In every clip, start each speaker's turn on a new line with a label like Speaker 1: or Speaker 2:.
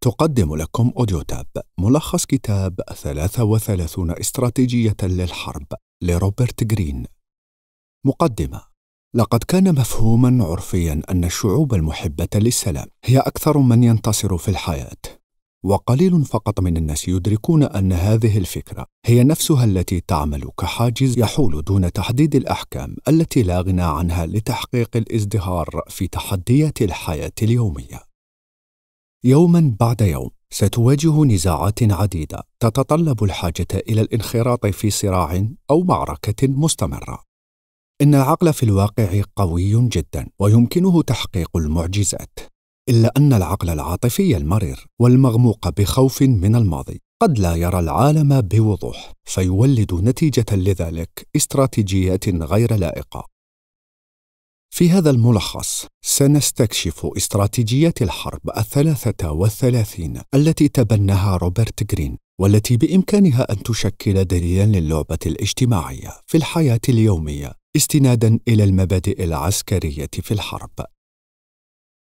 Speaker 1: تقدم لكم أوديوتاب ملخص كتاب 33 استراتيجية للحرب لروبرت جرين. مقدمة: لقد كان مفهوماً عرفياً أن الشعوب المحبة للسلام هي أكثر من ينتصر في الحياة، وقليل فقط من الناس يدركون أن هذه الفكرة هي نفسها التي تعمل كحاجز يحول دون تحديد الأحكام التي لا غنى عنها لتحقيق الازدهار في تحديات الحياة اليومية. يوماً بعد يوم ستواجه نزاعات عديدة تتطلب الحاجة إلى الانخراط في صراع أو معركة مستمرة. إن العقل في الواقع قوي جداً ويمكنه تحقيق المعجزات، إلا أن العقل العاطفي المرير والمغموق بخوف من الماضي قد لا يرى العالم بوضوح، فيولد نتيجة لذلك استراتيجيات غير لائقة. في هذا الملخص سنستكشف استراتيجيات الحرب 33 التي تبناها روبرت جرين، والتي بإمكانها أن تشكل دليلاً للعبة الاجتماعية في الحياة اليومية استناداً إلى المبادئ العسكرية في الحرب.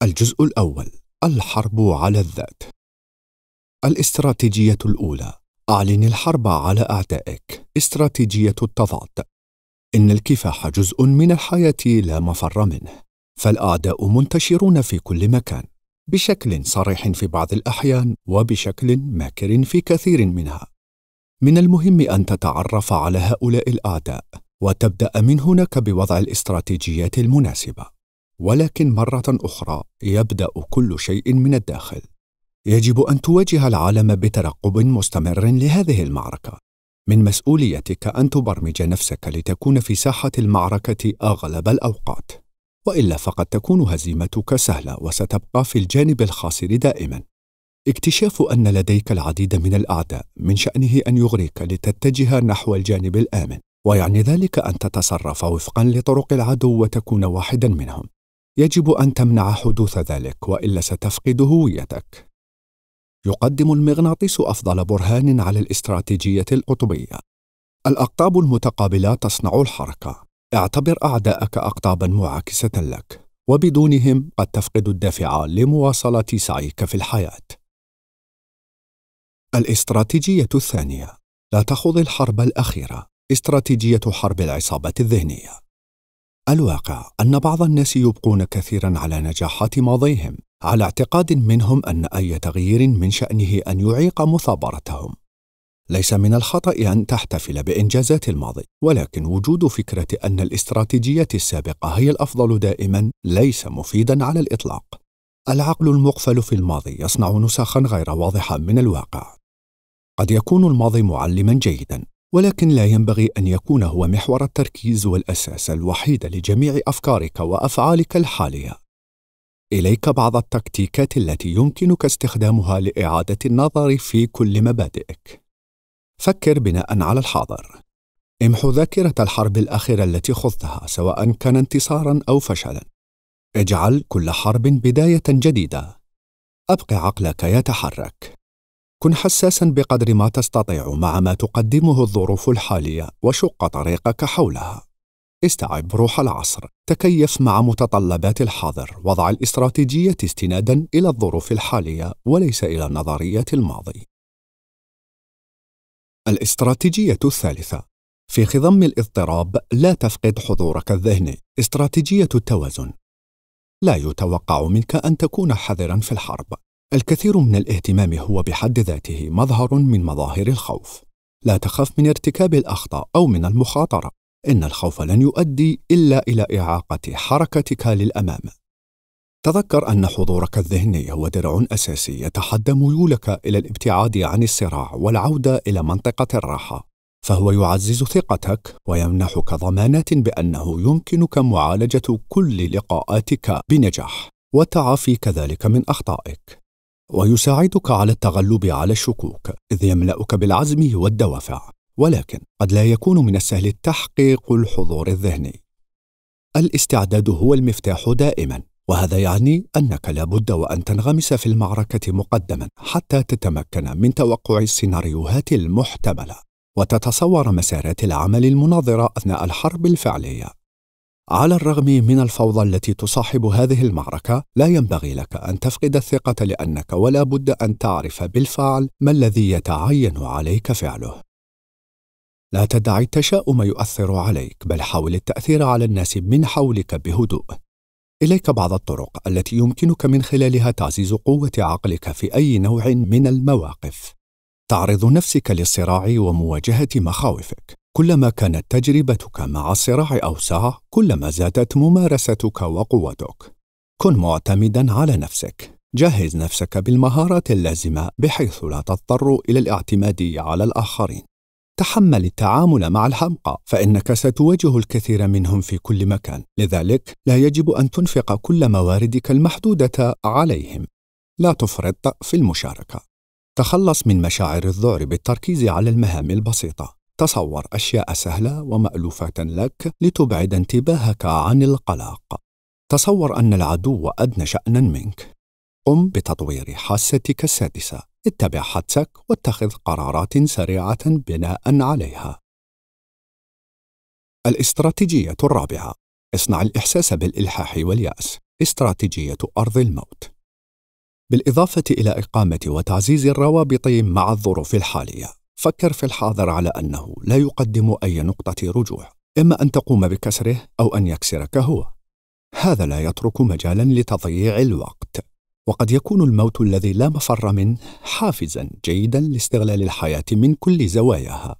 Speaker 1: الجزء الأول: الحرب على الذات. الاستراتيجية الأولى: أعلن الحرب على أعدائك. استراتيجية التضاد. إن الكفاح جزء من الحياة لا مفر منه، فالأعداء منتشرون في كل مكان بشكل صريح في بعض الأحيان وبشكل ماكر في كثير منها. من المهم أن تتعرف على هؤلاء الأعداء وتبدأ من هناك بوضع الاستراتيجيات المناسبة، ولكن مرة أخرى يبدأ كل شيء من الداخل. يجب أن تواجه العالم بترقب مستمر لهذه المعركة. من مسؤوليتك أن تبرمج نفسك لتكون في ساحة المعركة أغلب الأوقات، وإلا فقد تكون هزيمتك سهلة وستبقى في الجانب الخاسر دائما. اكتشاف أن لديك العديد من الأعداء من شأنه أن يغريك لتتجه نحو الجانب الآمن، ويعني ذلك أن تتصرف وفقا لطرق العدو وتكون واحدا منهم. يجب أن تمنع حدوث ذلك، وإلا ستفقد هويتك. يقدم المغناطيس أفضل برهان على الاستراتيجية القطبية. الأقطاب المتقابلة تصنع الحركة. اعتبر أعداءك أقطابا معاكسة لك، وبدونهم قد تفقد الدافع لمواصلة سعيك في الحياة. الاستراتيجية الثانية: لا تخوض الحرب الأخيرة. استراتيجية حرب العصابة الذهنية. الواقع أن بعض الناس يبقون كثيراً على نجاحات ماضيهم على اعتقاد منهم أن أي تغيير من شأنه أن يعيق مثابرتهم. ليس من الخطأ أن تحتفل بإنجازات الماضي، ولكن وجود فكرة أن الاستراتيجيات السابقة هي الأفضل دائماً ليس مفيداً على الإطلاق. العقل المغفل في الماضي يصنع نسخاً غير واضحة من الواقع. قد يكون الماضي معلماً جيداً، ولكن لا ينبغي أن يكون هو محور التركيز والأساس الوحيد لجميع أفكارك وأفعالك الحالية. إليك بعض التكتيكات التي يمكنك استخدامها لإعادة النظر في كل مبادئك. فكر بناء على الحاضر. امحو ذاكرة الحرب الأخيرة التي خضتها، سواء كان انتصاراً أو فشلاً. اجعل كل حرب بداية جديدة. أبق عقلك يتحرك. كن حساساً بقدر ما تستطيع مع ما تقدمه الظروف الحالية وشق طريقك حولها. استوعب روح العصر. تكيف مع متطلبات الحاضر. وضع الاستراتيجية استناداً إلى الظروف الحالية وليس إلى نظريات الماضي. الاستراتيجية الثالثة: في خضم الاضطراب لا تفقد حضورك الذهني. استراتيجية التوازن. لا يتوقع منك أن تكون حذراً في الحرب. الكثير من الاهتمام هو بحد ذاته مظهر من مظاهر الخوف. لا تخف من ارتكاب الأخطاء أو من المخاطرة. إن الخوف لن يؤدي إلا إلى إعاقة حركتك للأمام. تذكر أن حضورك الذهني هو درع أساسي يتحدى ميولك إلى الابتعاد عن الصراع والعودة إلى منطقة الراحة، فهو يعزز ثقتك ويمنحك ضمانات بأنه يمكنك معالجة كل لقاءاتك بنجاح، والتعافي كذلك من أخطائك، ويساعدك على التغلب على الشكوك إذ يملأك بالعزم والدوافع. ولكن قد لا يكون من السهل تحقيق الحضور الذهني. الاستعداد هو المفتاح دائما، وهذا يعني أنك لابد وأن تنغمس في المعركة مقدما حتى تتمكن من توقع السيناريوهات المحتملة وتتصور مسارات العمل المناظرة أثناء الحرب الفعلية. على الرغم من الفوضى التي تصاحب هذه المعركة، لا ينبغي لك أن تفقد الثقة، لأنك ولا بد أن تعرف بالفعل ما الذي يتعين عليك فعله. لا تدع التشاؤم يؤثر عليك، بل حاول التأثير على الناس من حولك بهدوء. إليك بعض الطرق التي يمكنك من خلالها تعزيز قوة عقلك في أي نوع من المواقف. تعرض نفسك للصراع ومواجهة مخاوفك. كلما كانت تجربتك مع الصراع أوسع، كلما زادت ممارستك وقوتك. كن معتمداً على نفسك. جهز نفسك بالمهارات اللازمة بحيث لا تضطر إلى الاعتماد على الآخرين. تحمل التعامل مع الحمقى، فإنك ستواجه الكثير منهم في كل مكان، لذلك لا يجب أن تنفق كل مواردك المحدودة عليهم. لا تفرط في المشاركة. تخلص من مشاعر الذعر بالتركيز على المهام البسيطة. تصور أشياء سهلة ومألوفة لك لتبعد انتباهك عن القلق. تصور أن العدو أدنى شأناً منك. قم بتطوير حاستك السادسة. اتبع حدسك واتخذ قرارات سريعة بناء عليها. الاستراتيجية الرابعة: اصنع الإحساس بالإلحاح واليأس. استراتيجية أرض الموت. بالإضافة إلى إقامة وتعزيز الروابط مع الظروف الحالية، فكر في الحاضر على أنه لا يقدم أي نقطة رجوع، إما أن تقوم بكسره أو أن يكسرك هو. هذا لا يترك مجالاً لتضييع الوقت، وقد يكون الموت الذي لا مفر منه حافزاً جيداً لاستغلال الحياة من كل زواياها.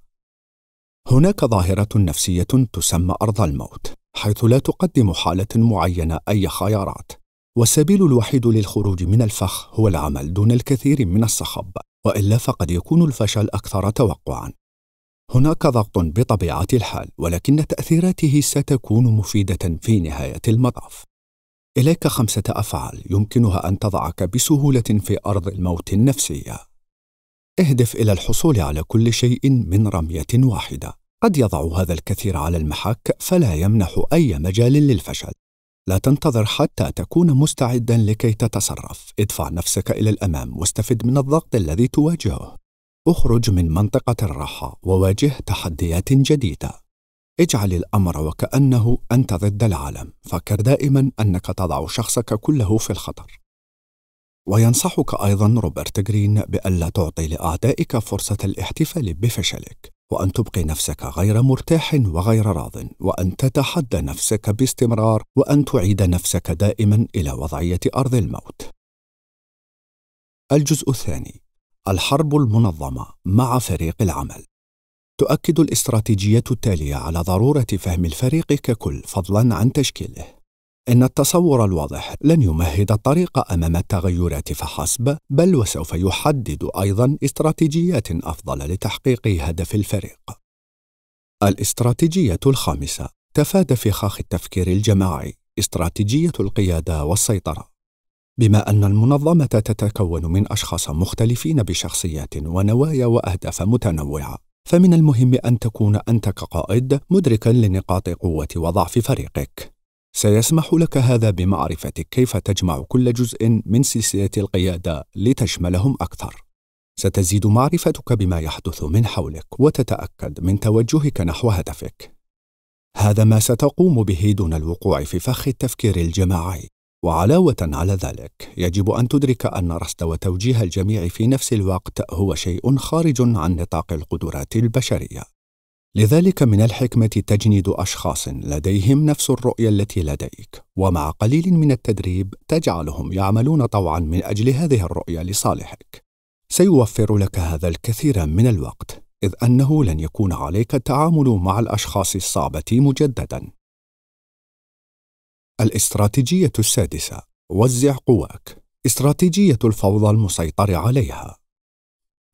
Speaker 1: هناك ظاهرة نفسية تسمى أرض الموت، حيث لا تقدم حالة معينة أي خيارات، والسبيل الوحيد للخروج من الفخ هو العمل دون الكثير من الصخب، وإلا فقد يكون الفشل أكثر توقعاً. هناك ضغط بطبيعة الحال، ولكن تأثيراته ستكون مفيدة في نهاية المطاف. إليك 5 أفعال يمكنها أن تضعك بسهولة في أرض الموت النفسية. اهدف إلى الحصول على كل شيء من رمية واحدة. قد يضع هذا الكثير على المحك، فلا يمنح أي مجال للفشل. لا تنتظر حتى تكون مستعداً لكي تتصرف. ادفع نفسك إلى الأمام واستفد من الضغط الذي تواجهه. اخرج من منطقة الراحة وواجه تحديات جديدة. اجعل الأمر وكأنه أنت ضد العالم. فكر دائماً أنك تضع شخصك كله في الخطر. وينصحك أيضاً روبرت غرين بألا تعطي لأعدائك فرصة الاحتفال بفشلك، وأن تبقي نفسك غير مرتاح وغير راض، وأن تتحدى نفسك باستمرار، وأن تعيد نفسك دائماً إلى وضعية أرض الموت. الجزء الثاني: الحرب المنظمة مع فريق العمل. تؤكد الاستراتيجية التالية على ضرورة فهم الفريق ككل فضلاً عن تشكيله. إن التصور الواضح لن يمهد الطريق أمام التغيرات فحسب، بل وسوف يحدد أيضاً استراتيجيات أفضل لتحقيق هدف الفريق. الاستراتيجية الخامسة: تفادى فخاخ التفكير الجماعي. استراتيجية القيادة والسيطرة. بما أن المنظمة تتكون من أشخاص مختلفين بشخصيات ونوايا وأهداف متنوعة، فمن المهم أن تكون أنت كقائد مدركاً لنقاط قوة وضعف فريقك. سيسمح لك هذا بمعرفة كيف تجمع كل جزء من سلسلة القيادة لتشملهم أكثر. ستزيد معرفتك بما يحدث من حولك وتتأكد من توجهك نحو هدفك. هذا ما ستقوم به دون الوقوع في فخ التفكير الجماعي. وعلاوة على ذلك، يجب أن تدرك أن رصد وتوجيه الجميع في نفس الوقت هو شيء خارج عن نطاق القدرات البشرية. لذلك من الحكمة تجنيد أشخاص لديهم نفس الرؤية التي لديك، ومع قليل من التدريب تجعلهم يعملون طوعا من أجل هذه الرؤية لصالحك. سيوفر لك هذا الكثير من الوقت، إذ أنه لن يكون عليك التعامل مع الأشخاص الصعبة مجددا. الاستراتيجية السادسة: وزع قواك. استراتيجية الفوضى المسيطر عليها.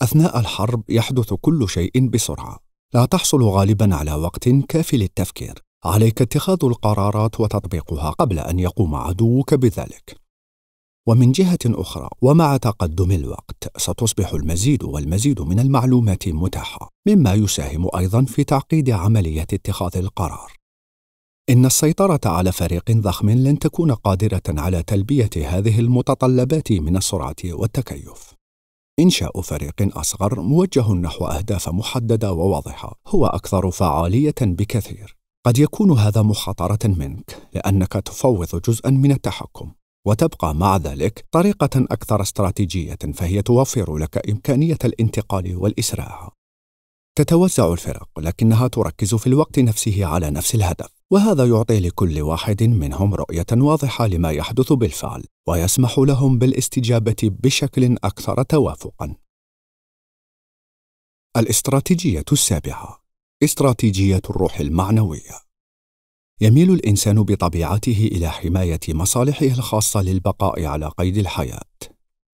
Speaker 1: أثناء الحرب يحدث كل شيء بسرعة. لا تحصل غالباً على وقت كافي للتفكير. عليك اتخاذ القرارات وتطبيقها قبل أن يقوم عدوك بذلك. ومن جهة أخرى، ومع تقدم الوقت ستصبح المزيد والمزيد من المعلومات متاحة، مما يساهم أيضاً في تعقيد عملية اتخاذ القرار. إن السيطرة على فريق ضخم لن تكون قادرة على تلبية هذه المتطلبات من السرعة والتكيف. إنشاء فريق أصغر موجه نحو أهداف محددة وواضحة هو أكثر فعالية بكثير. قد يكون هذا مخاطرة منك لأنك تفوض جزءاً من التحكم، وتبقى مع ذلك طريقة أكثر استراتيجية، فهي توفر لك إمكانية الانتقال والإسراع. تتوزع الفرق لكنها تركز في الوقت نفسه على نفس الهدف، وهذا يعطي لكل واحد منهم رؤية واضحة لما يحدث بالفعل، ويسمح لهم بالاستجابة بشكل أكثر توافقاً. الاستراتيجية السابعة: استراتيجية الروح المعنوية. يميل الإنسان بطبيعته إلى حماية مصالحه الخاصة للبقاء على قيد الحياة.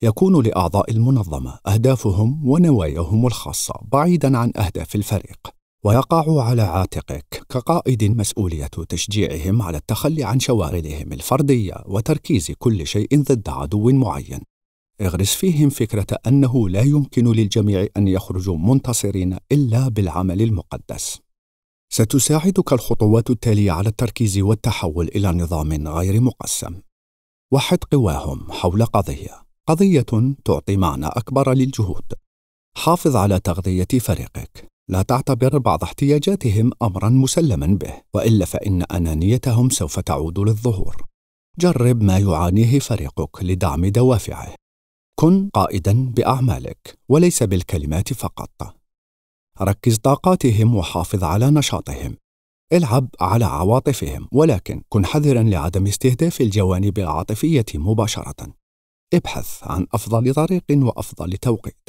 Speaker 1: يكون لأعضاء المنظمة أهدافهم ونواياهم الخاصة بعيداً عن أهداف الفريق، ويقع على عاتقك كقائد مسؤولية تشجيعهم على التخلي عن شواغلهم الفردية وتركيز كل شيء ضد عدو معين. اغرس فيهم فكرة أنه لا يمكن للجميع أن يخرجوا منتصرين إلا بالعمل المقدس. ستساعدك الخطوات التالية على التركيز والتحول إلى نظام غير مقسم. وحد قواهم حول قضية تعطي معنى أكبر للجهود. حافظ على تغذية فريقك، لا تعتبر بعض احتياجاتهم أمراً مسلماً به، وإلا فإن أنانيتهم سوف تعود للظهور. جرب ما يعانيه فريقك لدعم دوافعه. كن قائداً بأعمالك وليس بالكلمات فقط. ركز طاقاتهم وحافظ على نشاطهم. العب على عواطفهم، ولكن كن حذراً لعدم استهداف الجوانب العاطفية مباشرة. ابحث عن أفضل طريق وأفضل توقيت.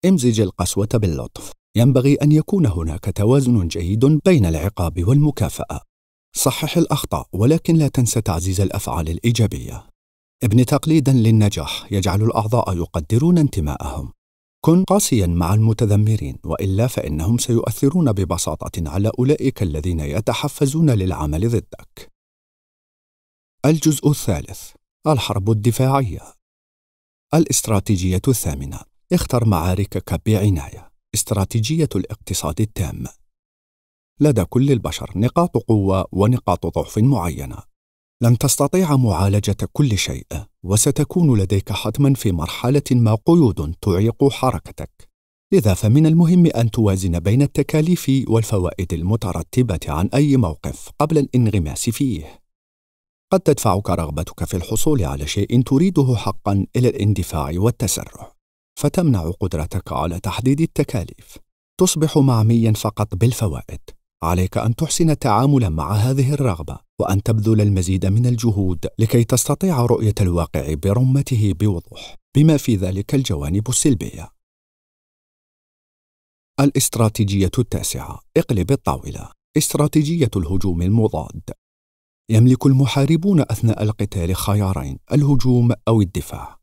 Speaker 1: امزج القسوة باللطف. ينبغي أن يكون هناك توازن جيد بين العقاب والمكافأة. صحح الأخطاء، ولكن لا تنسى تعزيز الأفعال الإيجابية. ابن تقليداً للنجاح يجعل الأعضاء يقدرون انتماءهم. كن قاسياً مع المتذمرين، وإلا فإنهم سيؤثرون ببساطة على أولئك الذين يتحفزون للعمل ضدك. الجزء الثالث: الحرب الدفاعية. الاستراتيجية الثامنة: اختر معاركك بعناية. استراتيجية الاقتصاد التام. لدى كل البشر نقاط قوة ونقاط ضعف معينة. لن تستطيع معالجة كل شيء، وستكون لديك حتماً في مرحلة ما قيود تعيق حركتك. لذا فمن المهم أن توازن بين التكاليف والفوائد المترتبة عن أي موقف قبل الانغماس فيه. قد تدفعك رغبتك في الحصول على شيء تريده حقاً إلى الاندفاع والتسرع، فتمنع قدرتك على تحديد التكاليف. تصبح معمياً فقط بالفوائد. عليك أن تحسن التعامل مع هذه الرغبة، وأن تبذل المزيد من الجهود لكي تستطيع رؤية الواقع برمته بوضوح، بما في ذلك الجوانب السلبية. الاستراتيجية التاسعة: اقلب الطاولة. استراتيجية الهجوم المضاد. يملك المحاربون أثناء القتال خيارين: الهجوم أو الدفاع.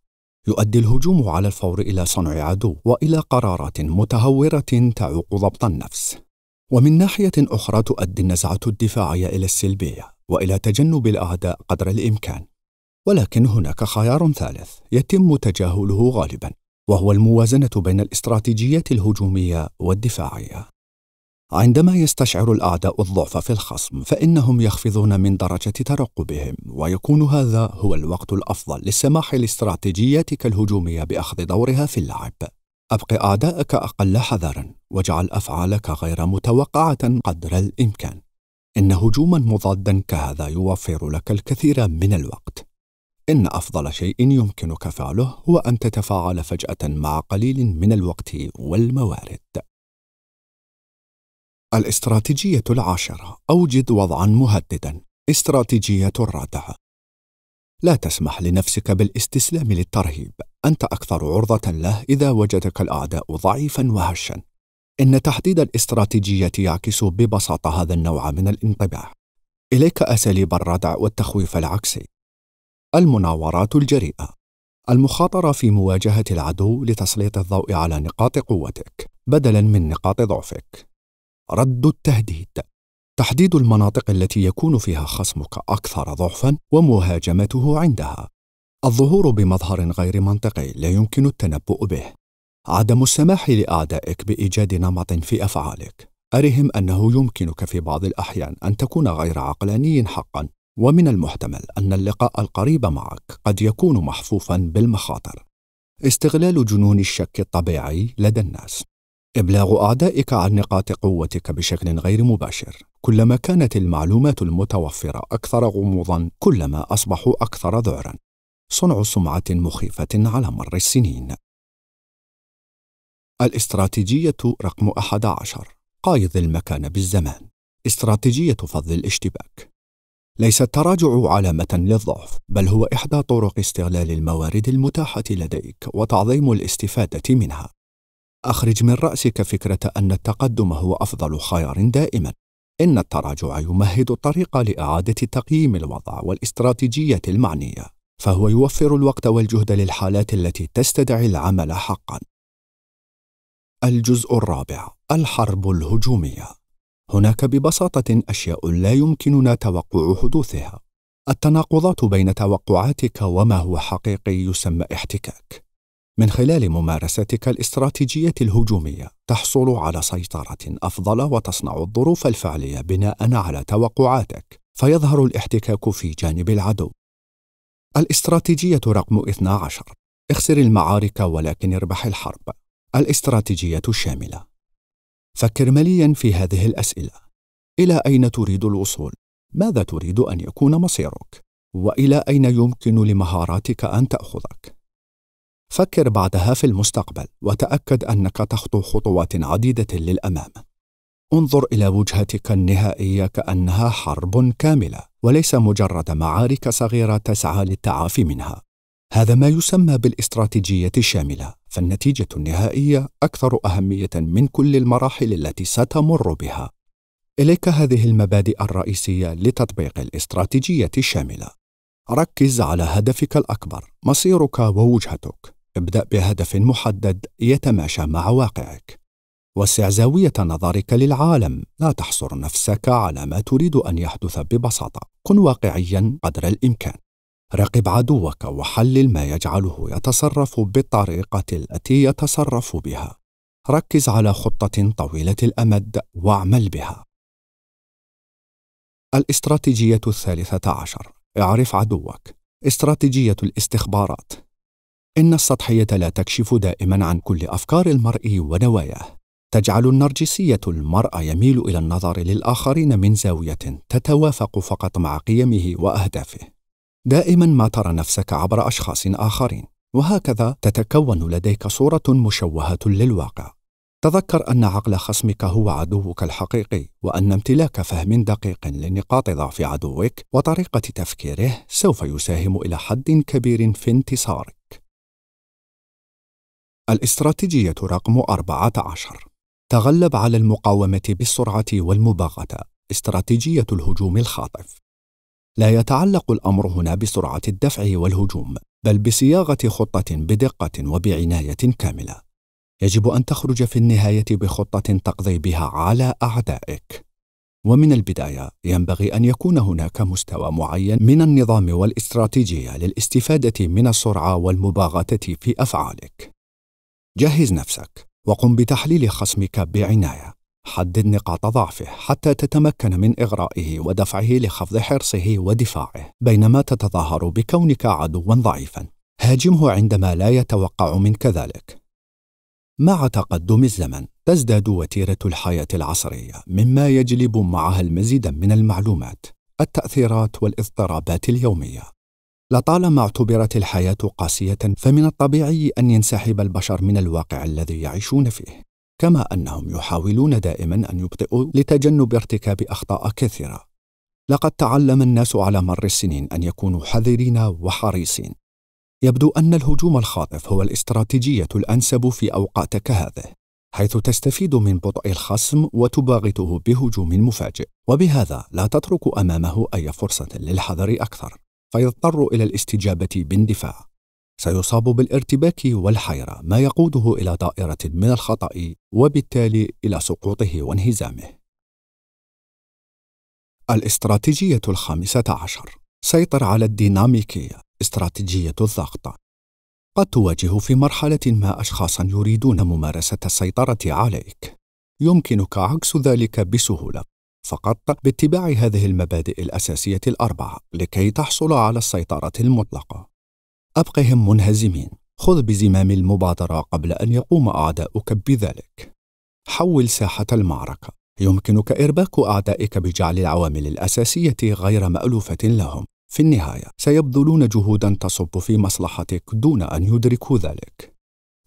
Speaker 1: يؤدي الهجوم على الفور إلى صنع عدو وإلى قرارات متهورة تعوق ضبط النفس، ومن ناحية أخرى تؤدي النزعة الدفاعية إلى السلبية وإلى تجنب الأعداء قدر الإمكان. ولكن هناك خيار ثالث يتم تجاهله غالباً، وهو الموازنة بين الاستراتيجيات الهجومية والدفاعية. عندما يستشعر الأعداء الضعف في الخصم، فإنهم يخفضون من درجة ترقبهم، ويكون هذا هو الوقت الأفضل للسماح لاستراتيجياتك الهجومية بأخذ دورها في اللعب. أبق أعدائك أقل حذراً، واجعل أفعالك غير متوقعة قدر الإمكان. إن هجوماً مضاداً كهذا يوفر لك الكثير من الوقت. إن أفضل شيء يمكنك فعله هو أن تتفاعل فجأة مع قليل من الوقت والموارد. الاستراتيجية العاشرة: أوجد وضعاً مهدداً. استراتيجية الردع. لا تسمح لنفسك بالاستسلام للترهيب. أنت أكثر عرضة له إذا وجدك الأعداء ضعيفاً وهشاً. إن تحديد الاستراتيجية يعكس ببساطة هذا النوع من الانطباع. إليك أساليب الردع والتخويف العكسي. المناورات الجريئة. المخاطرة في مواجهة العدو لتسليط الضوء على نقاط قوتك بدلاً من نقاط ضعفك. رد التهديد. تحديد المناطق التي يكون فيها خصمك أكثر ضعفاً ومهاجمته عندها. الظهور بمظهر غير منطقي لا يمكن التنبؤ به. عدم السماح لأعدائك بإيجاد نمط في أفعالك. أرهم أنه يمكنك في بعض الأحيان أن تكون غير عقلاني حقاً، ومن المحتمل أن اللقاء القريب معك قد يكون محفوفاً بالمخاطر. استغلال جنون الشك الطبيعي لدى الناس. إبلاغ أعدائك عن نقاط قوتك بشكل غير مباشر. وكلما كانت المعلومات المتوفرة أكثر غموضاً كلما أصبحوا أكثر ذعراً. صنع سمعة مخيفة على مر السنين. الاستراتيجية رقم 11: قايض المكان بالزمان. استراتيجية فض الاشتباك. ليس التراجع علامة للضعف، بل هو إحدى طرق استغلال الموارد المتاحة لديك وتعظيم الاستفادة منها. أخرج من رأسك فكرة أن التقدم هو أفضل خيار دائما. إن التراجع يمهد الطريق لإعادة تقييم الوضع والاستراتيجية المعنية، فهو يوفر الوقت والجهد للحالات التي تستدعي العمل حقا. الجزء الرابع: الحرب الهجومية. هناك ببساطة أشياء لا يمكننا توقع حدوثها. التناقضات بين توقعاتك وما هو حقيقي يسمى احتكاك. من خلال ممارستك الاستراتيجية الهجومية تحصل على سيطرة أفضل وتصنع الظروف الفعلية بناء على توقعاتك، فيظهر الاحتكاك في جانب العدو. الاستراتيجية رقم 12: اخسر المعارك ولكن اربح الحرب. الاستراتيجية الشاملة. فكر مليا في هذه الأسئلة: إلى أين تريد الوصول؟ ماذا تريد أن يكون مصيرك؟ وإلى أين يمكن لمهاراتك أن تأخذك؟ فكر بعدها في المستقبل وتأكد أنك تخطو خطوات عديدة للأمام. انظر إلى وجهتك النهائية كأنها حرب كاملة وليس مجرد معارك صغيرة تسعى للتعافي منها. هذا ما يسمى بالاستراتيجية الشاملة، فالنتيجة النهائية أكثر أهمية من كل المراحل التي ستمر بها. إليك هذه المبادئ الرئيسية لتطبيق الاستراتيجية الشاملة. ركز على هدفك الأكبر، مصيرك ووجهتك. ابدأ بهدف محدد يتماشى مع واقعك. وسع زاوية نظرك للعالم، لا تحصر نفسك على ما تريد أن يحدث ببساطة. كن واقعياً قدر الإمكان. راقب عدوك وحلل ما يجعله يتصرف بالطريقة التي يتصرف بها. ركز على خطة طويلة الأمد واعمل بها. الاستراتيجية 13: اعرف عدوك. استراتيجية الاستخبارات. إن السطحية لا تكشف دائما عن كل أفكار المرء ونواياه. تجعل النرجسية المرء يميل إلى النظر للآخرين من زاوية تتوافق فقط مع قيمه وأهدافه. دائما ما ترى نفسك عبر أشخاص آخرين، وهكذا تتكون لديك صورة مشوهة للواقع. تذكر أن عقل خصمك هو عدوك الحقيقي، وأن امتلاك فهم دقيق لنقاط ضعف عدوك وطريقة تفكيره سوف يساهم إلى حد كبير في انتصارك. الاستراتيجية رقم 14: تغلب على المقاومة بالسرعة والمباغتة. استراتيجية الهجوم الخاطف. لا يتعلق الأمر هنا بسرعة الدفع والهجوم، بل بصياغة خطة بدقة وبعناية كاملة. يجب أن تخرج في النهاية بخطة تقضي بها على أعدائك. ومن البداية ينبغي أن يكون هناك مستوى معين من النظام والاستراتيجية للاستفادة من السرعة والمباغتة في أفعالك. جهز نفسك وقم بتحليل خصمك بعناية. حدد نقاط ضعفه حتى تتمكن من إغرائه ودفعه لخفض حرصه ودفاعه، بينما تتظاهر بكونك عدواً ضعيفاً. هاجمه عندما لا يتوقع منك ذلك. مع تقدم الزمن تزداد وتيرة الحياة العصرية، مما يجلب معها المزيد من المعلومات، التأثيرات والاضطرابات اليومية. لطالما اعتبرت الحياة قاسية، فمن الطبيعي أن ينسحب البشر من الواقع الذي يعيشون فيه، كما أنهم يحاولون دائما أن يبطئوا لتجنب ارتكاب أخطاء كثيرة. لقد تعلم الناس على مر السنين أن يكونوا حذرين وحريصين. يبدو أن الهجوم الخاطف هو الاستراتيجية الأنسب في أوقات كهذه، حيث تستفيد من بطء الخصم وتباغته بهجوم مفاجئ، وبهذا لا تترك أمامه أي فرصة للحذر أكثر، فيضطر إلى الاستجابة باندفاع. سيصاب بالارتباك والحيرة، ما يقوده إلى دائرة من الخطأ وبالتالي إلى سقوطه وانهزامه. الاستراتيجية 15: سيطر على الديناميكية. استراتيجية الضغط. قد تواجه في مرحلة ما أشخاصا يريدون ممارسة السيطرة عليك. يمكنك عكس ذلك بسهولة، فقط باتباع هذه المبادئ الأساسية الأربعة لكي تحصل على السيطرة المطلقة. أبقهم منهزمين. خذ بزمام المبادرة قبل أن يقوم أعداؤك بذلك. حول ساحة المعركة. يمكنك إرباك أعدائك بجعل العوامل الأساسية غير مألوفة لهم. في النهاية سيبذلون جهوداً تصب في مصلحتك دون أن يدركوا ذلك.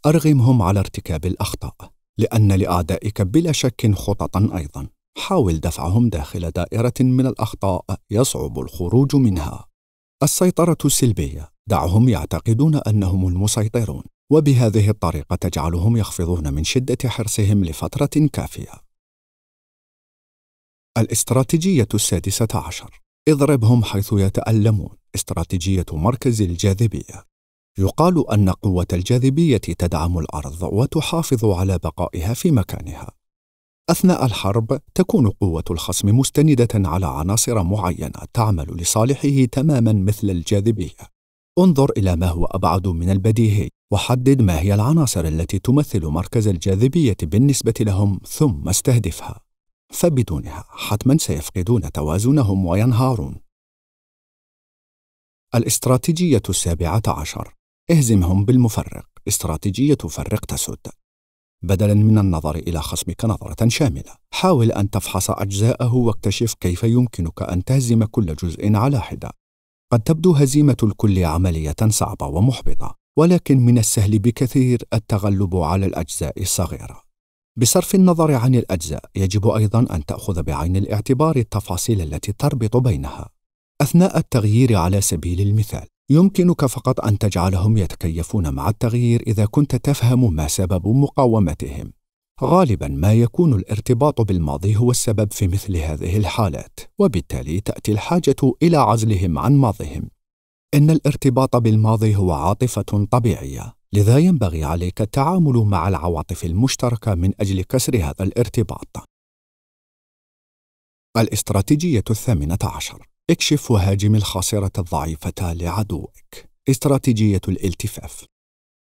Speaker 1: أرغمهم على ارتكاب الأخطاء، لأن لأعدائك بلا شك خططاً أيضاً. حاول دفعهم داخل دائرة من الأخطاء يصعب الخروج منها. السيطرة السلبية: دعهم يعتقدون أنهم المسيطرون، وبهذه الطريقة تجعلهم يخفضون من شدة حرصهم لفترة كافية. الاستراتيجية 16: اضربهم حيث يتألمون. استراتيجية مركز الجاذبية: يقال أن قوة الجاذبية تدعم الأرض وتحافظ على بقائها في مكانها. أثناء الحرب تكون قوة الخصم مستندة على عناصر معينة تعمل لصالحه تماماً مثل الجاذبية. انظر إلى ما هو أبعد من البديهي، وحدد ما هي العناصر التي تمثل مركز الجاذبية بالنسبة لهم، ثم استهدفها، فبدونها حتماً سيفقدون توازنهم وينهارون. الاستراتيجية 17: اهزمهم بالمفرق. استراتيجية فرق تسد. بدلاً من النظر إلى خصمك نظرة شاملة، حاول أن تفحص أجزاءه واكتشف كيف يمكنك أن تهزم كل جزء على حدة. قد تبدو هزيمة الكل عملية صعبة ومحبطة، ولكن من السهل بكثير التغلب على الأجزاء الصغيرة. بصرف النظر عن الأجزاء، يجب أيضاً أن تأخذ بعين الاعتبار التفاصيل التي تربط بينها. أثناء التغيير على سبيل المثال، يمكنك فقط أن تجعلهم يتكيفون مع التغيير إذا كنت تفهم ما سبب مقاومتهم. غالباً ما يكون الارتباط بالماضي هو السبب في مثل هذه الحالات، وبالتالي تأتي الحاجة إلى عزلهم عن ماضيهم. إن الارتباط بالماضي هو عاطفة طبيعية، لذا ينبغي عليك التعامل مع العواطف المشتركة من أجل كسر هذا الارتباط. الاستراتيجية 18: اكشف وهاجم الخاصرة الضعيفة لعدوك. استراتيجية الالتفاف: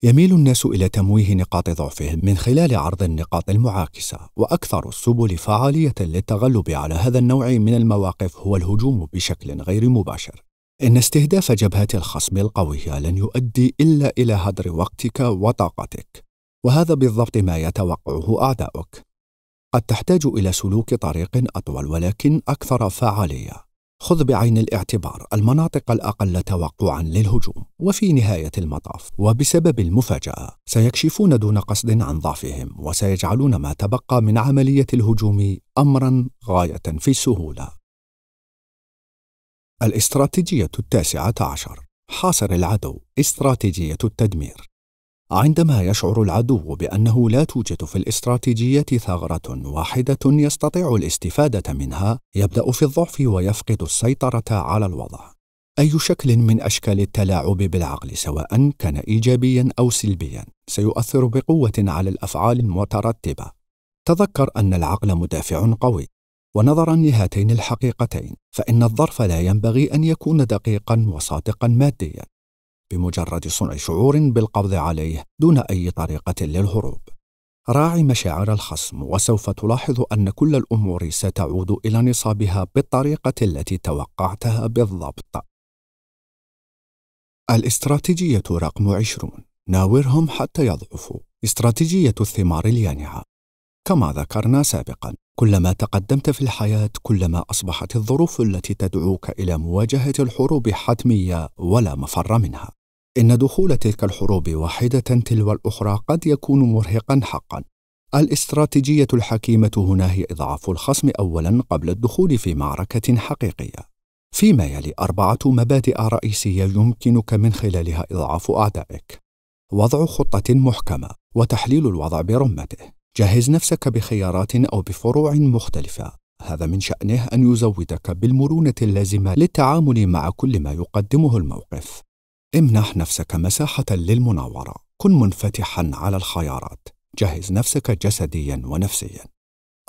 Speaker 1: يميل الناس إلى تمويه نقاط ضعفهم من خلال عرض النقاط المعاكسة، وأكثر السبل فعالية للتغلب على هذا النوع من المواقف هو الهجوم بشكل غير مباشر. إن استهداف جبهات الخصم القوية لن يؤدي إلا إلى هدر وقتك وطاقتك، وهذا بالضبط ما يتوقعه أعداؤك. قد تحتاج إلى سلوك طريق أطول ولكن أكثر فعالية. خذ بعين الاعتبار المناطق الأقل توقعاً للهجوم، وفي نهاية المطاف وبسبب المفاجأة سيكشفون دون قصد عن ضعفهم، وسيجعلون ما تبقى من عملية الهجوم أمراً غاية في السهولة. الاستراتيجية 19: حاصر العدو. استراتيجية التدمير: عندما يشعر العدو بأنه لا توجد في الاستراتيجية ثغرة واحدة يستطيع الاستفادة منها، يبدأ في الضعف ويفقد السيطرة على الوضع. أي شكل من أشكال التلاعب بالعقل، سواء كان إيجابياً أو سلبياً، سيؤثر بقوة على الأفعال المترتبة. تذكر أن العقل مدافع قوي، ونظراً لهاتين الحقيقتين، فإن الظرف لا ينبغي أن يكون دقيقاً وصادقاً مادياً، بمجرد صنع شعور بالقبض عليه دون أي طريقة للهروب. راعي مشاعر الخصم، وسوف تلاحظ أن كل الأمور ستعود إلى نصابها بالطريقة التي توقعتها بالضبط. الاستراتيجية رقم 20: ناورهم حتى يضعفوا. استراتيجية الثمار اليانعة. كما ذكرنا سابقاً، كلما تقدمت في الحياة كلما أصبحت الظروف التي تدعوك إلى مواجهة الحروب حتمية ولا مفر منها. إن دخول تلك الحروب واحدة تلو الأخرى قد يكون مرهقاً حقاً. الاستراتيجية الحكيمة هنا هي إضعاف الخصم أولاً قبل الدخول في معركة حقيقية. فيما يلي 4 مبادئ رئيسية يمكنك من خلالها إضعاف أعدائك: وضع خطة محكمة، وتحليل الوضع برمته. جهز نفسك بخيارات أو بفروع مختلفة، هذا من شأنه أن يزودك بالمرونة اللازمة للتعامل مع كل ما يقدمه الموقف. امنح نفسك مساحة للمناورة، كن منفتحاً على الخيارات، جهز نفسك جسدياً ونفسياً.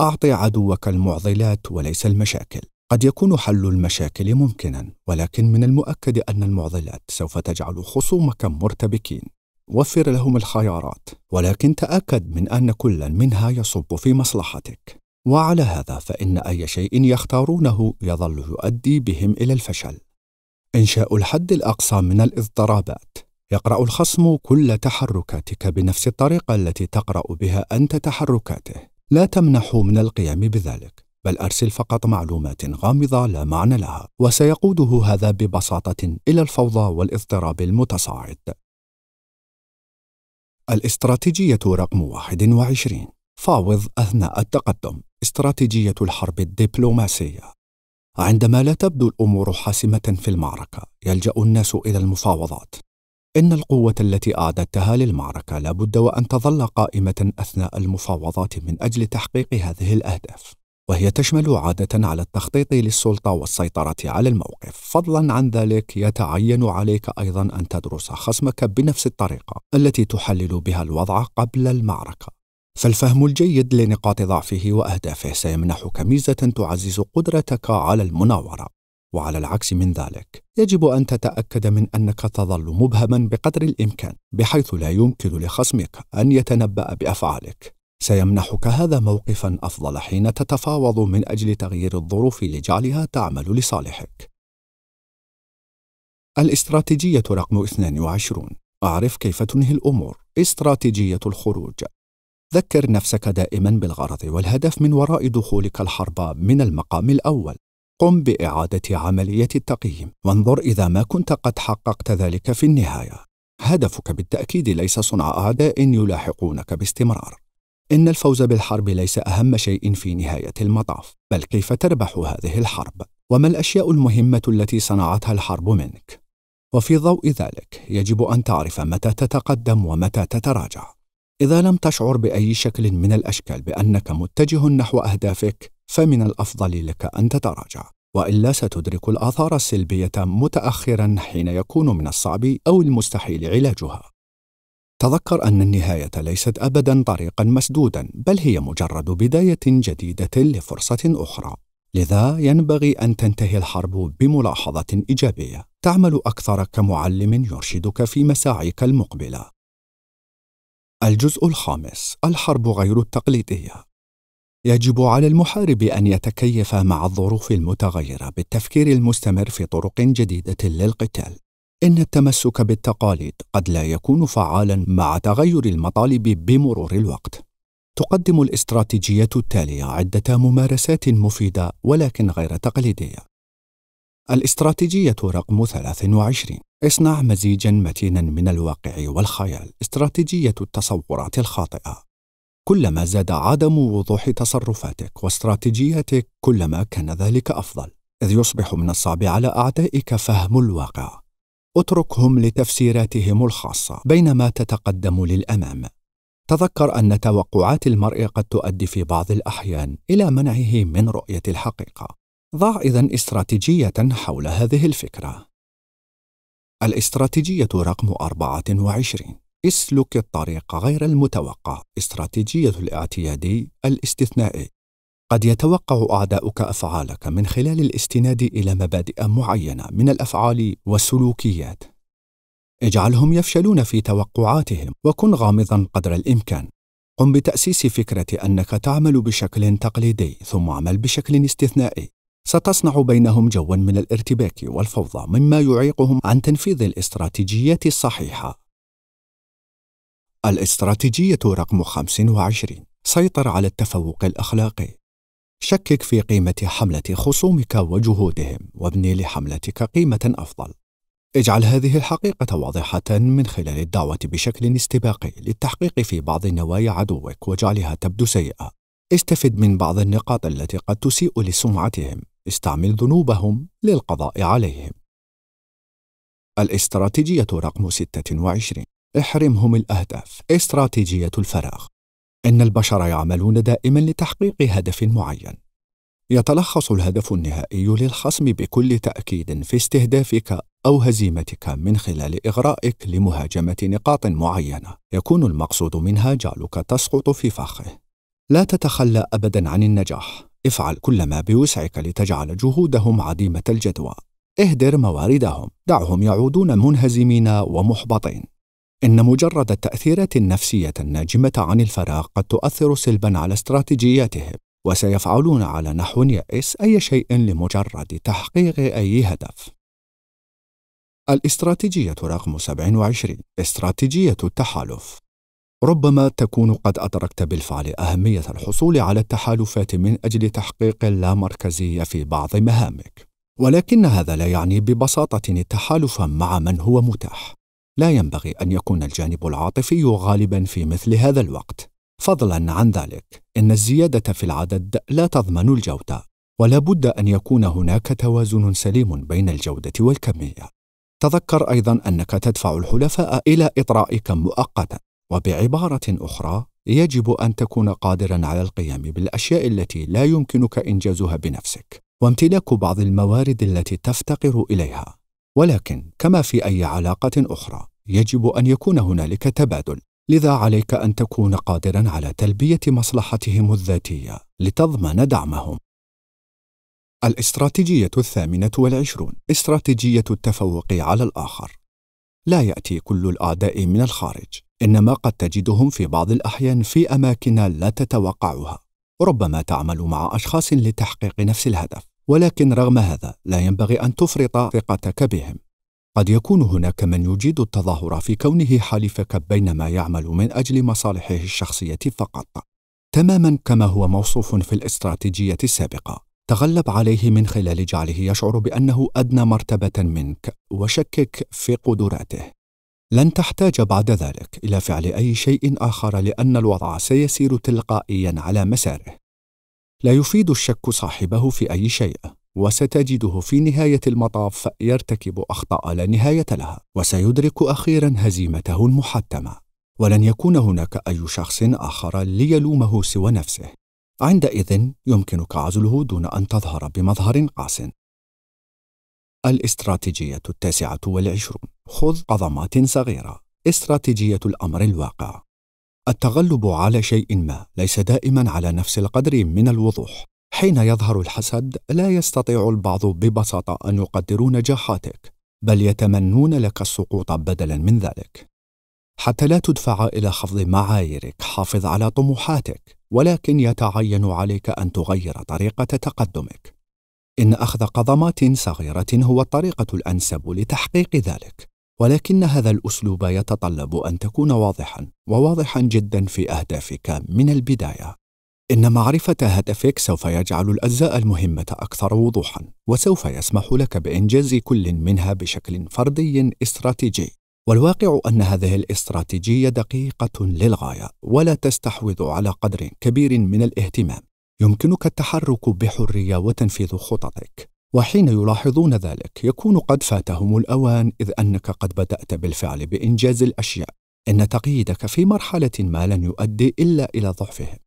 Speaker 1: أعطي عدوك المعضلات وليس المشاكل. قد يكون حل المشاكل ممكناً، ولكن من المؤكد أن المعضلات سوف تجعل خصومك مرتبكين. وفر لهم الخيارات، ولكن تأكد من أن كل منها يصب في مصلحتك، وعلى هذا فإن أي شيء يختارونه يظل يؤدي بهم إلى الفشل. إنشاء الحد الأقصى من الاضطرابات. يقرأ الخصم كل تحركاتك بنفس الطريقة التي تقرأ بها أنت تحركاته. لا تمنحه من القيام بذلك، بل أرسل فقط معلومات غامضة لا معنى لها، وسيقوده هذا ببساطة إلى الفوضى والاضطراب المتصاعد. الاستراتيجية رقم 21: فاوض أثناء التقدم. استراتيجية الحرب الدبلوماسية. عندما لا تبدو الأمور حاسمة في المعركة، يلجأ الناس إلى المفاوضات. إن القوة التي أعددتها للمعركة لابد وأن تظل قائمة أثناء المفاوضات من أجل تحقيق هذه الأهداف، وهي تشمل عادة على التخطيط للسلطة والسيطرة على الموقف. فضلاً عن ذلك، يتعين عليك أيضاً أن تدرس خصمك بنفس الطريقة التي تحلل بها الوضع قبل المعركة. فالفهم الجيد لنقاط ضعفه وأهدافه سيمنحك ميزة تعزز قدرتك على المناورة. وعلى العكس من ذلك، يجب أن تتأكد من أنك تظل مبهماً بقدر الإمكان، بحيث لا يمكن لخصمك أن يتنبأ بأفعالك. سيمنحك هذا موقفاً أفضل حين تتفاوض من أجل تغيير الظروف لجعلها تعمل لصالحك. الاستراتيجية رقم 22: أعرف كيف تنهي الأمور. استراتيجية الخروج. ذكر نفسك دائماً بالغرض والهدف من وراء دخولك الحرب من المقام الأول. قم بإعادة عملية التقييم، وانظر إذا ما كنت قد حققت ذلك في النهاية. هدفك بالتأكيد ليس صنع أعداء يلاحقونك باستمرار. إن الفوز بالحرب ليس أهم شيء في نهاية المطاف، بل كيف تربح هذه الحرب، وما الأشياء المهمة التي صنعتها الحرب منك. وفي ضوء ذلك، يجب أن تعرف متى تتقدم ومتى تتراجع. إذا لم تشعر بأي شكل من الأشكال بأنك متجه نحو أهدافك، فمن الأفضل لك أن تتراجع، وإلا ستدرك الآثار السلبية متأخراً حين يكون من الصعب أو المستحيل علاجها. تذكر أن النهاية ليست أبداً طريقاً مسدوداً، بل هي مجرد بداية جديدة لفرصة أخرى. لذا ينبغي أن تنتهي الحرب بملاحظة إيجابية، تعمل أكثر كمعلم يرشدك في مساعيك المقبلة. الجزء الخامس: الحرب غير التقليدية. يجب على المحارب أن يتكيف مع الظروف المتغيرة بالتفكير المستمر في طرق جديدة للقتال. إن التمسك بالتقاليد قد لا يكون فعالاً مع تغير المطالب بمرور الوقت. تقدم الاستراتيجية التالية عدة ممارسات مفيدة ولكن غير تقليدية. الاستراتيجية رقم 23: اصنع مزيجاً متيناً من الواقع والخيال. استراتيجية التصورات الخاطئة. كلما زاد عدم وضوح تصرفاتك واستراتيجياتك، كلما كان ذلك أفضل، إذ يصبح من الصعب على أعدائك فهم الواقع. اتركهم لتفسيراتهم الخاصة بينما تتقدم للأمام. تذكر أن توقعات المرء قد تؤدي في بعض الأحيان إلى منعه من رؤية الحقيقة. ضع إذن استراتيجية حول هذه الفكرة. الاستراتيجية رقم 24: اسلك الطريق غير المتوقع. استراتيجية الاعتيادي الاستثنائي. قد يتوقع أعداؤك أفعالك من خلال الاستناد إلى مبادئ معينة من الأفعال والسلوكيات. اجعلهم يفشلون في توقعاتهم، وكن غامضاً قدر الإمكان. قم بتأسيس فكرة أنك تعمل بشكل تقليدي ثم اعمل بشكل استثنائي. ستصنع بينهم جواً من الارتباك والفوضى، مما يعيقهم عن تنفيذ الاستراتيجيات الصحيحة. الاستراتيجية رقم 25: سيطر على التفوق الأخلاقي. شكك في قيمة حملة خصومك وجهودهم، وابني لحملتك قيمة أفضل. اجعل هذه الحقيقة واضحة من خلال الدعوة بشكل استباقي للتحقيق في بعض نوايا عدوك وجعلها تبدو سيئة. استفد من بعض النقاط التي قد تسيء لسمعتهم. استعمل ذنوبهم للقضاء عليهم. الاستراتيجية رقم 26: احرمهم الأهداف. استراتيجية الفراغ. إن البشر يعملون دائما لتحقيق هدف معين. يتلخص الهدف النهائي للخصم بكل تأكيد في استهدافك أو هزيمتك من خلال إغرائك لمهاجمة نقاط معينة، يكون المقصود منها جعلك تسقط في فخه. لا تتخلى أبدا عن النجاح. افعل كل ما بوسعك لتجعل جهودهم عديمة الجدوى. اهدر مواردهم. دعهم يعودون منهزمين ومحبطين. إن مجرد التأثيرات النفسية الناجمة عن الفراغ قد تؤثر سلباً على استراتيجياتهم، وسيفعلون على نحو يائس أي شيء لمجرد تحقيق أي هدف. الاستراتيجية رقم 27: استراتيجية التحالف. ربما تكون قد أدركت بالفعل أهمية الحصول على التحالفات من أجل تحقيق اللامركزية في بعض مهامك، ولكن هذا لا يعني ببساطة التحالف مع من هو متاح. لا ينبغي أن يكون الجانب العاطفي غالباً في مثل هذا الوقت. فضلاً عن ذلك، إن الزيادة في العدد لا تضمن الجودة، ولا بد أن يكون هناك توازن سليم بين الجودة والكمية. تذكر أيضاً أنك تدفع الحلفاء إلى إطرائك مؤقتاً، وبعبارة أخرى يجب أن تكون قادراً على القيام بالأشياء التي لا يمكنك إنجازها بنفسك، وامتلاك بعض الموارد التي تفتقر إليها. ولكن كما في أي علاقة أخرى، يجب أن يكون هنالك تبادل، لذا عليك أن تكون قادراً على تلبية مصلحتهم الذاتية لتضمن دعمهم. الاستراتيجية 28: استراتيجية التفوق على الآخر. لا يأتي كل الأعداء من الخارج، إنما قد تجدهم في بعض الأحيان في أماكن لا تتوقعها. ربما تعمل مع أشخاص لتحقيق نفس الهدف، ولكن رغم هذا لا ينبغي أن تفرط ثقتك بهم. قد يكون هناك من يجيد التظاهر في كونه حليفك بينما يعمل من أجل مصالحه الشخصية فقط، تماماً كما هو موصوف في الاستراتيجية السابقة. تغلب عليه من خلال جعله يشعر بأنه أدنى مرتبة منك وشكك في قدراته. لن تحتاج بعد ذلك إلى فعل أي شيء آخر، لأن الوضع سيسير تلقائياً على مساره. لا يفيد الشك صاحبه في أي شيء، وستجده في نهاية المطاف يرتكب أخطاء لا نهاية لها، وسيدرك أخيراً هزيمته المحتمة، ولن يكون هناك أي شخص آخر ليلومه سوى نفسه. عندئذ يمكنك عزله دون أن تظهر بمظهر قاس. الاستراتيجية 29: خذ قضمات صغيرة. استراتيجية الأمر الواقع. التغلب على شيء ما ليس دائما على نفس القدر من الوضوح. حين يظهر الحسد، لا يستطيع البعض ببساطة أن يقدروا نجاحاتك، بل يتمنون لك السقوط بدلا من ذلك. حتى لا تدفع إلى خفض معاييرك، حافظ على طموحاتك، ولكن يتعين عليك أن تغير طريقة تقدمك. إن أخذ قضمات صغيرة هو الطريقة الأنسب لتحقيق ذلك، ولكن هذا الأسلوب يتطلب أن تكون واضحاً جداً في أهدافك من البداية. إن معرفة هدفك سوف يجعل الأجزاء المهمة أكثر وضوحاً، وسوف يسمح لك بإنجاز كل منها بشكل فردي استراتيجي. والواقع أن هذه الاستراتيجية دقيقة للغاية، ولا تستحوذ على قدر كبير من الاهتمام. يمكنك التحرك بحرية وتنفيذ خططك، وحين يلاحظون ذلك يكون قد فاتهم الأوان، إذ أنك قد بدأت بالفعل بإنجاز الأشياء. إن تقييدك في مرحلة ما لن يؤدي إلا إلى ضعفهم.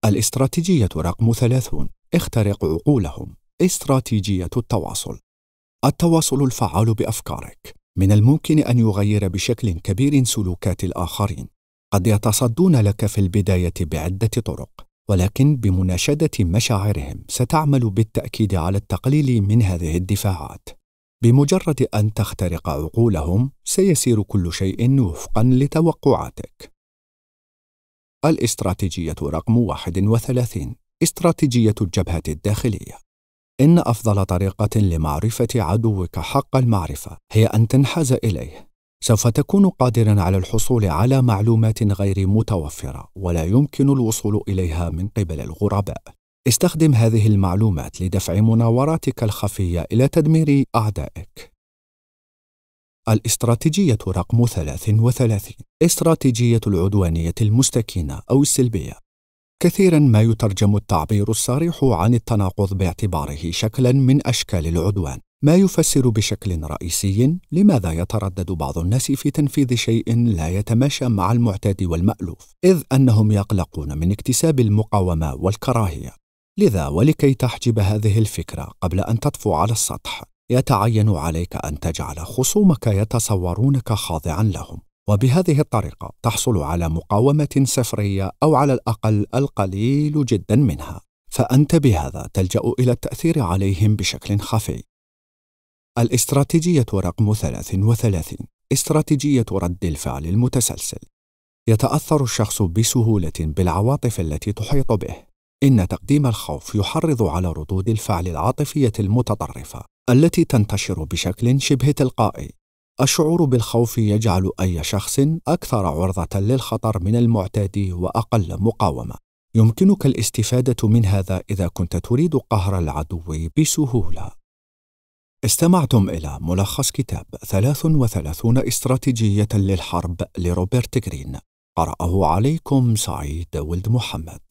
Speaker 1: الاستراتيجية رقم 30: اخترق عقولهم. استراتيجية التواصل. التواصل الفعال بأفكارك من الممكن أن يغير بشكل كبير سلوكات الآخرين. قد يتصدون لك في البداية بعدة طرق، ولكن بمناشدة مشاعرهم ستعمل بالتأكيد على التقليل من هذه الدفاعات. بمجرد أن تخترق عقولهم سيسير كل شيء وفقاً لتوقعاتك. الاستراتيجية رقم 31: استراتيجية الجبهة الداخلية. إن أفضل طريقة لمعرفة عدوك حق المعرفة هي أن تنحاز إليه. سوف تكون قادراً على الحصول على معلومات غير متوفرة ولا يمكن الوصول إليها من قبل الغرباء. استخدم هذه المعلومات لدفع مناوراتك الخفية إلى تدمير أعدائك. الاستراتيجية رقم 33: استراتيجية العدوانية المستكينة أو السلبية. كثيراً ما يترجم التعبير الصريح عن التناقض باعتباره شكلاً من أشكال العدوان، ما يفسر بشكل رئيسي لماذا يتردد بعض الناس في تنفيذ شيء لا يتماشى مع المعتاد والمألوف، إذ أنهم يقلقون من اكتساب المقاومة والكراهية. لذا ولكي تحجب هذه الفكرة قبل أن تطفو على السطح، يتعين عليك أن تجعل خصومك يتصورونك خاضعاً لهم، وبهذه الطريقة تحصل على مقاومة صفرية أو على الأقل القليل جداً منها، فأنت بهذا تلجأ إلى التأثير عليهم بشكل خفي. الاستراتيجية رقم 33: استراتيجية رد الفعل المتسلسل. يتأثر الشخص بسهولة بالعواطف التي تحيط به. إن تقديم الخوف يحرض على ردود الفعل العاطفية المتطرفة التي تنتشر بشكل شبه تلقائي. الشعور بالخوف يجعل أي شخص أكثر عرضة للخطر من المعتاد وأقل مقاومة. يمكنك الاستفادة من هذا إذا كنت تريد قهر العدو بسهولة. استمعتم إلى ملخص كتاب 33 استراتيجية للحرب لروبرت غرين. قرأه عليكم سعيد ولد محمد.